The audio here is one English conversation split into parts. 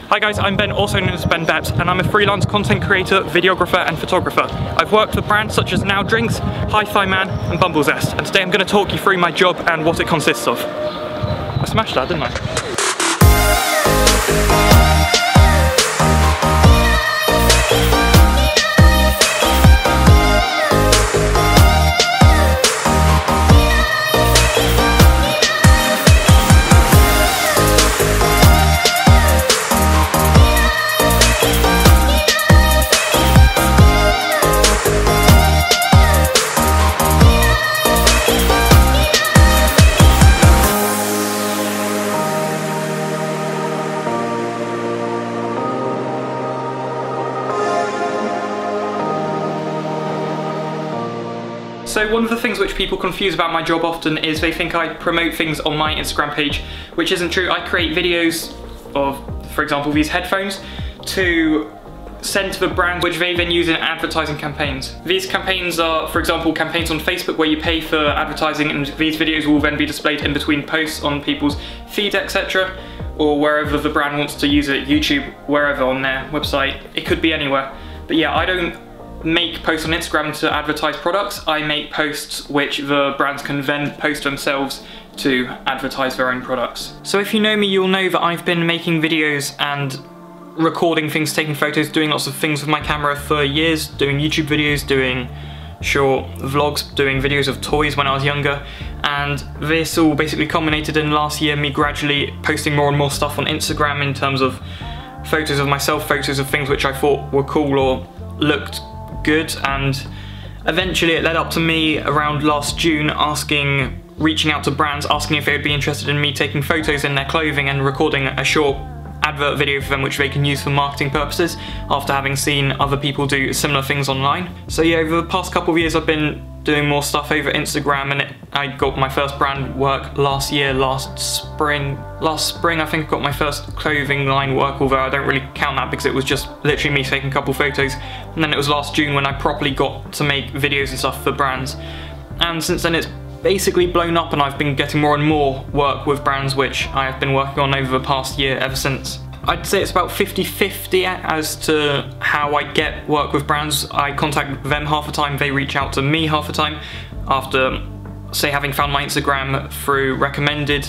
Hi guys, I'm Ben, also known as Ben Beps, and I'm a freelance content creator, videographer and photographer. I've worked for brands such as Now Drinks, Hi-Fi Man and Bumble Zest, and today I'm going to talk you through my job and what it consists of. I smashed that, didn't I? So one of the things which people confuse about my job often is they think I promote things on my Instagram page, which isn't true. I create videos of, for example, these headphones to send to the brand, which they then use in advertising campaigns. These campaigns are, for example, campaigns on Facebook where you pay for advertising, and these videos will then be displayed in between posts on people's feed, etc. or wherever the brand wants to use it, YouTube, wherever on their website. It could be anywhere. But yeah, I don't make posts on Instagram to advertise products. I make posts which the brands can then post themselves to advertise their own products. So if you know me, you'll know that I've been making videos and recording things, taking photos, doing lots of things with my camera for years, doing YouTube videos, doing short vlogs, doing videos of toys when I was younger, and this all basically culminated in last year me gradually posting more and more stuff on Instagram in terms of photos of myself, photos of things which I thought were cool or looked good, and eventually it led up to me around last June reaching out to brands, asking if they would be interested in me taking photos in their clothing and recording a short advert video for them which they can use for marketing purposes after having seen other people do similar things online. So yeah, over the past couple of years I've been doing more stuff over Instagram, and I got my first brand work last spring I think I got my first clothing line work, although I don't really count that because it was just literally me taking a couple photos, and then it was last June when I properly got to make videos and stuff for brands, and since then it's basically blown up and I've been getting more and more work with brands which I have been working on over the past year ever since. I'd say it's about 50-50 as to how I get work with brands. I contact them half the time, they reach out to me half the time after, say, having found my Instagram through recommended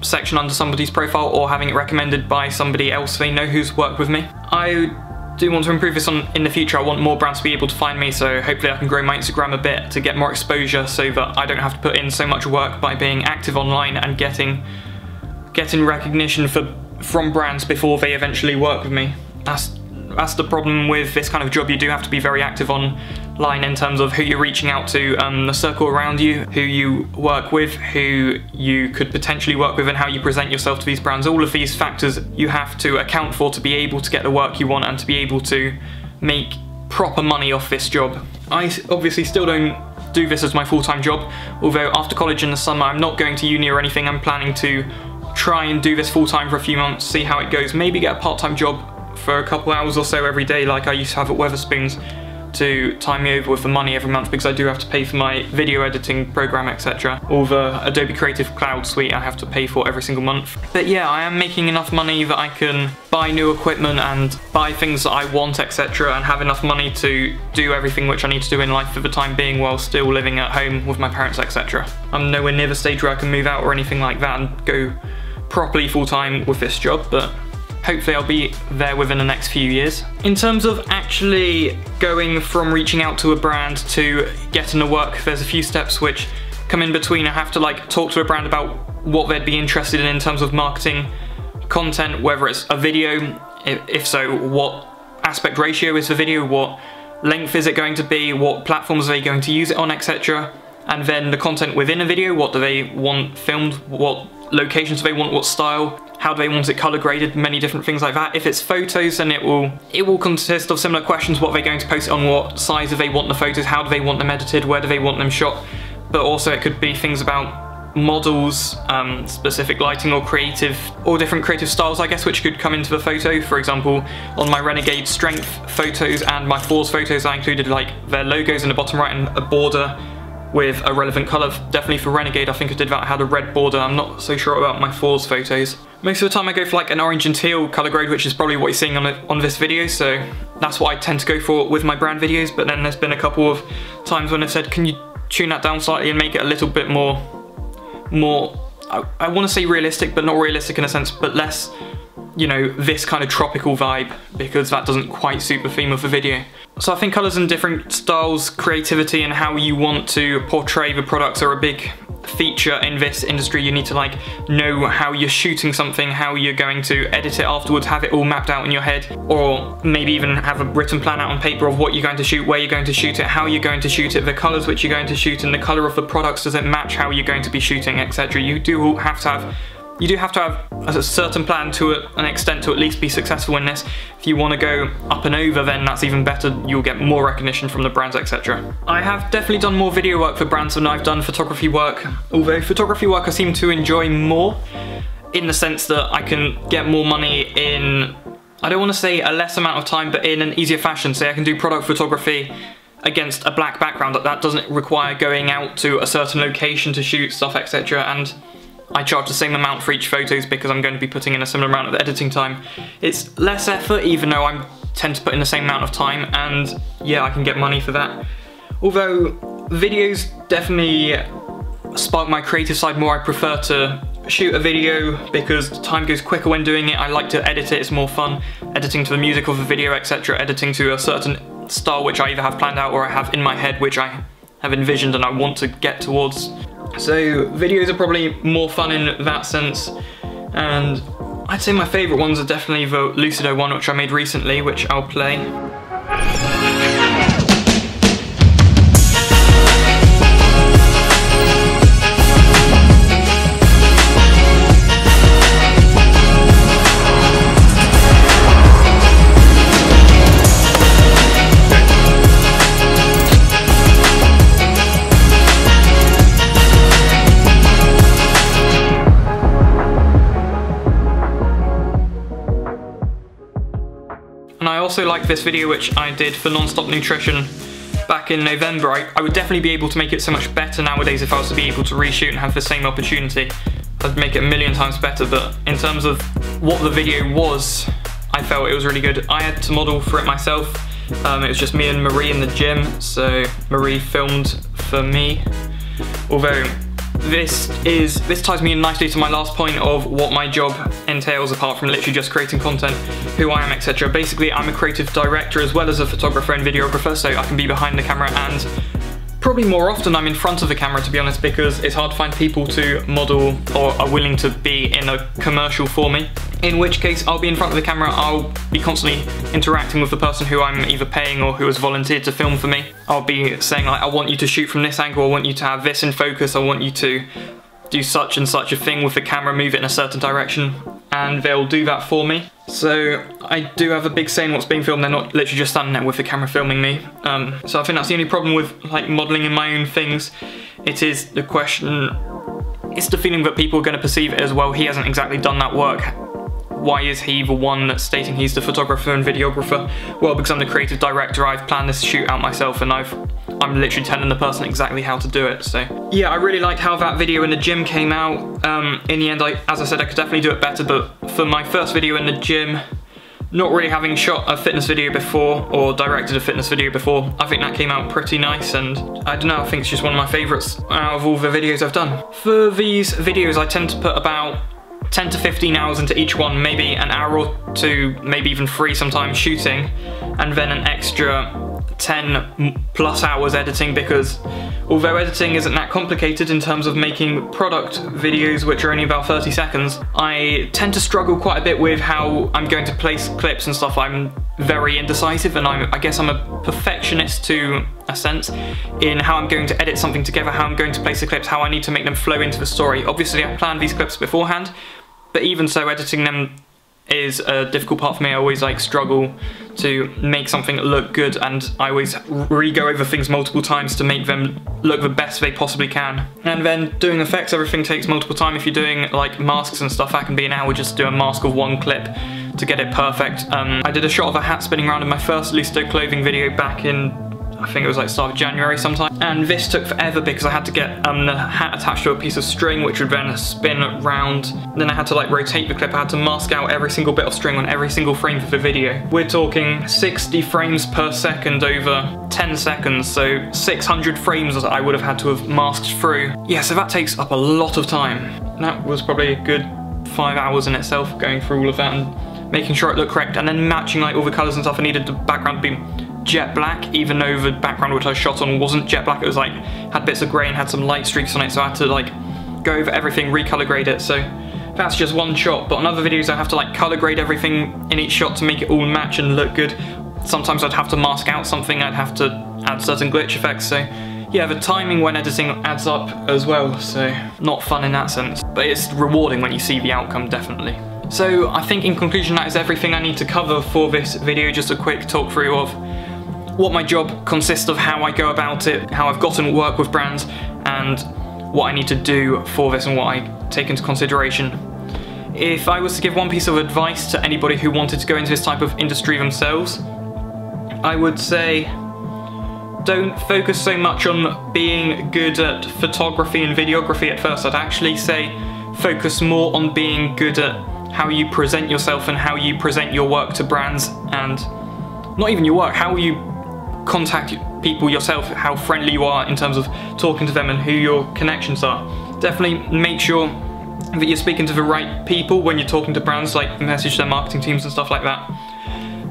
section under somebody's profile or having it recommended by somebody else they know who's worked with me. I do want to improve this in the future. I want more brands to be able to find me, so hopefully I can grow my Instagram a bit to get more exposure so that I don't have to put in so much work by being active online and getting recognition from brands before they eventually work with me. That's the problem with this kind of job. You do have to be very active online in terms of who you're reaching out to, the circle around you, who you work with, who you could potentially work with, and how you present yourself to these brands. All of these factors you have to account for to be able to get the work you want and to be able to make proper money off this job. I obviously still don't do this as my full-time job, although after college in the summer I'm not going to uni or anything. I'm planning to try and do this full-time for a few months, see how it goes, maybe get a part-time job for a couple hours or so every day like I used to have at Wetherspoons to tie me over with the money every month, because I do have to pay for my video editing program, etc. or the Adobe Creative Cloud suite I have to pay for every single month. But yeah, I am making enough money that I can buy new equipment and buy things that I want, etc. and have enough money to do everything which I need to do in life for the time being while still living at home with my parents, etc. I'm nowhere near the stage where I can move out or anything like that and go properly full-time with this job, but hopefully I'll be there within the next few years. In terms of actually going from reaching out to a brand to getting the work, there's a few steps which come in between. I have to talk to a brand about what they'd be interested in terms of marketing content, whether it's a video, if so, what aspect ratio is the video, what length is it going to be, what platforms are they going to use it on, etc. And then the content within a video, what do they want filmed, what locations do they want, what style, how do they want it color graded, many different things like that. If it's photos, then it will consist of similar questions: what are they going to post it on, what size do they want the photos, how do they want them edited, where do they want them shot. But also it could be things about models, specific lighting or different creative styles, I guess, which could come into the photo. For example, on my Renegade Strength photos and my Force photos, I included their logos in the bottom right and a border with a relevant colour. Definitely for Renegade, I think I did that. I had a red border. I'm not so sure about my Force photos. Most of the time I go for like an orange and teal colour grade, which is probably what you're seeing on this video, so that's what I tend to go for with my brand videos. But then there's been a couple of times when I've said, can you tune that down slightly and make it a little bit more, I want to say realistic, but not realistic in a sense, but less, you know, this kind of tropical vibe, because that doesn't quite suit the theme of the video. So I think colours and different styles, creativity, and how you want to portray the products are a big feature in this industry. You need to like know how you're shooting something, how you're going to edit it afterwards, have it all mapped out in your head, or maybe even have a written plan out on paper of what you're going to shoot, where you're going to shoot it, how you're going to shoot it, the colours which you're going to shoot, and the colour of the products, does it match how you're going to be shooting, etc. You do have to have a certain plan to an extent to at least be successful in this. If you want to go up and over, then that's even better. You'll get more recognition from the brands, etc. I have definitely done more video work for brands than I've done photography work, although photography work I seem to enjoy more, in the sense that I can get more money in, I don't want to say a less amount of time, but in an easier fashion. Say I can do product photography against a black background that doesn't require going out to a certain location to shoot stuff, etc. And I charge the same amount for each photos because I'm going to be putting in a similar amount of editing time. It's less effort, even though I tend to put in the same amount of time, and yeah, I can get money for that. Although videos definitely spark my creative side more. I prefer to shoot a video because time goes quicker when doing it. I like to edit it, it's more fun. Editing to the music of the video, etc. Editing to a certain style which I either have planned out or I have in my head, which I have envisioned and I want to get towards. So videos are probably more fun in that sense, and I'd say my favourite ones are definitely the Lucido one, which I made recently, which I'll play. And I also like this video which I did for Non-Stop Nutrition back in November. I would definitely be able to make it so much better nowadays if I was to be able to reshoot and have the same opportunity. I'd make it a million times better, but in terms of what the video was, I felt it was really good. I had to model for it myself. It was just me and Marie in the gym, so Marie filmed for me. Although this ties me in nicely to my last point of what my job entails, apart from literally just creating content, who I am, etc. Basically, I'm a creative director as well as a photographer and videographer, so I can be behind the camera, and probably more often I'm in front of the camera, to be honest, because it's hard to find people to model or are willing to be in a commercial for me. In which case, I'll be in front of the camera, I'll be constantly interacting with the person who I'm either paying or who has volunteered to film for me. I'll be saying like, I want you to shoot from this angle, I want you to have this in focus, I want you to do such and such a thing with the camera, move it in a certain direction, and they'll do that for me. So I do have a big say in what's being filmed. They're not literally just standing there with the camera filming me. So I think that's the only problem with like modelling in my own things. It is the question, it's the feeling that people are going to perceive it as, well, he hasn't exactly done that work. Why is he the one that's stating he's the photographer and videographer? Well, because I'm the creative director, I've planned this shoot out myself, and I'm literally telling the person exactly how to do it. So yeah, I really liked how that video in the gym came out. In the end, as I said, I could definitely do it better, but for my first video in the gym, not really having shot a fitness video before or directed a fitness video before, I think that came out pretty nice, and I don't know, I think it's just one of my favourites out of all the videos I've done. For these videos, I tend to put about 10 to 15 hours into each one, maybe an hour or two, maybe even 3 sometimes shooting, and then an extra 10 plus hours editing, because although editing isn't that complicated in terms of making product videos which are only about 30 seconds, I tend to struggle quite a bit with how I'm going to place clips and stuff. I'm very indecisive, and I guess I'm a perfectionist to a sense in how I'm going to edit something together, how I'm going to place the clips, how I need to make them flow into the story. Obviously I planned these clips beforehand, but even so, editing them is a difficult part for me. I always like struggle to make something look good, and I always re-go over things multiple times to make them look the best they possibly can. And then doing effects, everything takes multiple time. If you're doing like masks and stuff, that can be an hour just to do a mask of one clip to get it perfect. I did a shot of a hat spinning around in my first Lucido clothing video back in I think it was like start of January sometime. And this took forever because I had to get the hat attached to a piece of string which would then spin around. Then I had to like rotate the clip. I had to mask out every single bit of string on every single frame for the video. We're talking 60 frames per second over 10 seconds, so 600 frames I would have had to have masked through. Yeah, so that takes up a lot of time. That was probably a good 5 hours in itself, going through all of that and making sure it looked correct, and then matching like all the colours and stuff. I needed the background to be jet black, even though the background which I shot on wasn't jet black. It was like, had bits of grey and had some light streaks on it, so I had to like go over everything, recolor grade it. So that's just one shot, but on other videos I have to like color grade everything in each shot to make it all match and look good. Sometimes I'd have to mask out something, I'd have to add certain glitch effects, so yeah, the timing when editing adds up as well, so not fun in that sense. But it's rewarding when you see the outcome, definitely. So I think in conclusion that is everything I need to cover for this video, just a quick talk through of what my job consists of, how I go about it, how I've gotten work with brands, and what I need to do for this and what I take into consideration. If I was to give one piece of advice to anybody who wanted to go into this type of industry themselves, I would say don't focus so much on being good at photography and videography at first. I'd actually say focus more on being good at how you present yourself and how you present your work to brands, and not even your work, how you contact people yourself, how friendly you are in terms of talking to them and who your connections are. Definitely make sure that you're speaking to the right people when you're talking to brands, like message their marketing teams and stuff like that.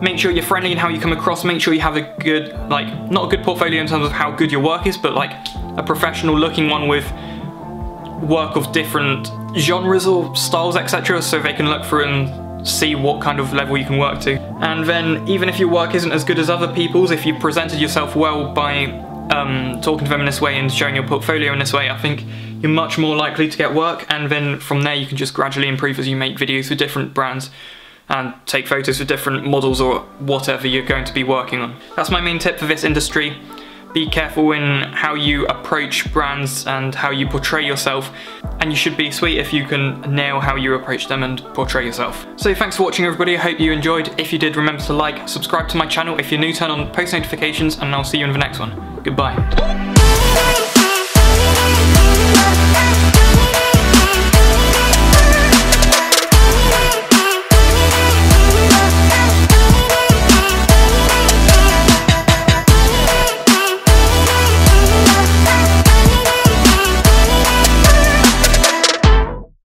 Make sure you're friendly in how you come across, make sure you have a good, like, not a good portfolio in terms of how good your work is, but like a professional looking one with work of different genres or styles, etc., so they can look through and see what kind of level you can work to. And then even if your work isn't as good as other people's, if you presented yourself well by talking to them in this way and showing your portfolio in this way, I think you're much more likely to get work, and then from there you can just gradually improve as you make videos for different brands and take photos for different models or whatever you're going to be working on. That's my main tip for this industry. Be careful in how you approach brands and how you portray yourself, and you should be sweet if you can nail how you approach them and portray yourself. So thanks for watching, everybody. I hope you enjoyed. If you did, remember to like, subscribe to my channel. If you're new, turn on post notifications, and I'll see you in the next one. Goodbye.